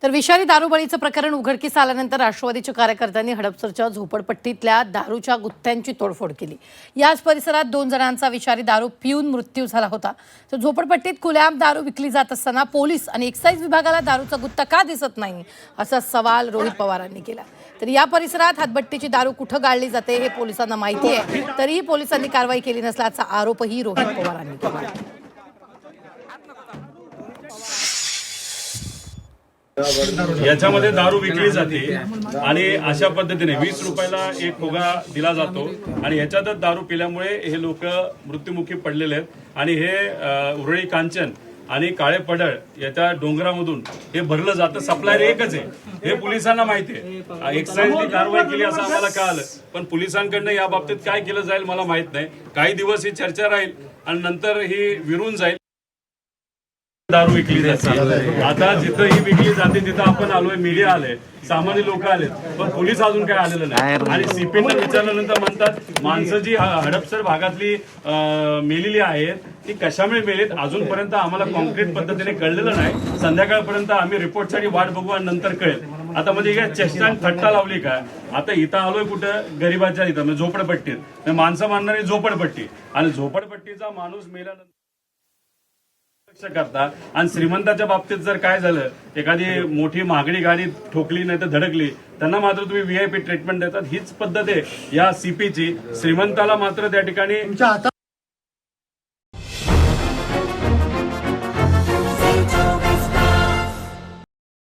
तर विषारी दारूबळीचं प्रकरण उघडकीस आल्यानंतर राष्ट्रवादीच्या कार्यकर्त्यांनी हडपसरच्या झोपडपट्टीतल्या दारूच्या गुत्त्यांची तोडफोड केली। याच परिसरात 2 जणांचा विषारी दारू पिऊन मृत्यू झाला होता। तर झोपडपट्टीत खुलेआम दारू विकली जात असताना पोलीस आणि एक्साईज विभागाला दारूचा गुत्ता का दिसत नाही असा सवाल रोहित पवारांनी केला। तर या परिसरात हातभट्टीची दारू कुठं गाळली जाते हे पोलिसांना माहिती आहे, तरीही पोलिसांनी कारवाई केली नसल्याचा आरोपही रोहित पवारांनी केला। याच्यामध्ये दारू विकली जाते आणि अशा पद्धतीने 20 रुपयाला एक फुगा दिला जातो आणि ह्याच्यातच दारू पिल्यामुळे हे लोक मृत्युमुखी पडलेले आहेत। आणि हे उरळी कांचन आणि काळे पडळ याच्या डोंगरामधून हे भरलं जातं। सप्लायर एकच आहे, हे पोलिसांना माहिती आहे। एक्साईजने कारवाई केली असं आम्हाला कळालं, पण पोलिसांकडनं या बाबतीत काय केलं जाईल मला माहित नाही। काही दिवस ही चर्चा राहील आणि नंतर ही विरून जाईल। दारू विकली जाते, आता जिथं ही विकली जाते तिथं आपण आलोय, मीडिया आले, सामान्य लोक आलेत, पण पोलीस अजून काय आलेलं नाही। आणि सीपीने विचारल्यानंतर म्हणतात माणसं जी हडपसर भागातली मेलेली आहेत ती कशामुळे मेलेत अजूनपर्यंत आम्हाला कॉन्क्रीट पद्धतीने कळलेलं नाही। संध्याकाळपर्यंत आम्ही रिपोर्टसाठी वाट बघू आणि नंतर कळेल। आता म्हणजे काय चेष्टा थट्टा लावली का? आता इथं आलोय कुठं, गरीबाच्या इथं म्हणजे झोपडपट्टीत, माणसं मानणारी झोपडपट्टी आणि झोपडपट्टीचा माणूस मेल्यानंतर करता। आणि श्रीमंताच्या बाबतीत जर काय झालं, एखादी मोठी महागडी गाडी ठोकली नाही तर धडकली, त्यांना मात्र तुम्ही व्हीआयपी ट्रीटमेंट देतात। हीच पद्धत आहे या सीपीची। श्रीमंताला मात्र त्या ठिकाणी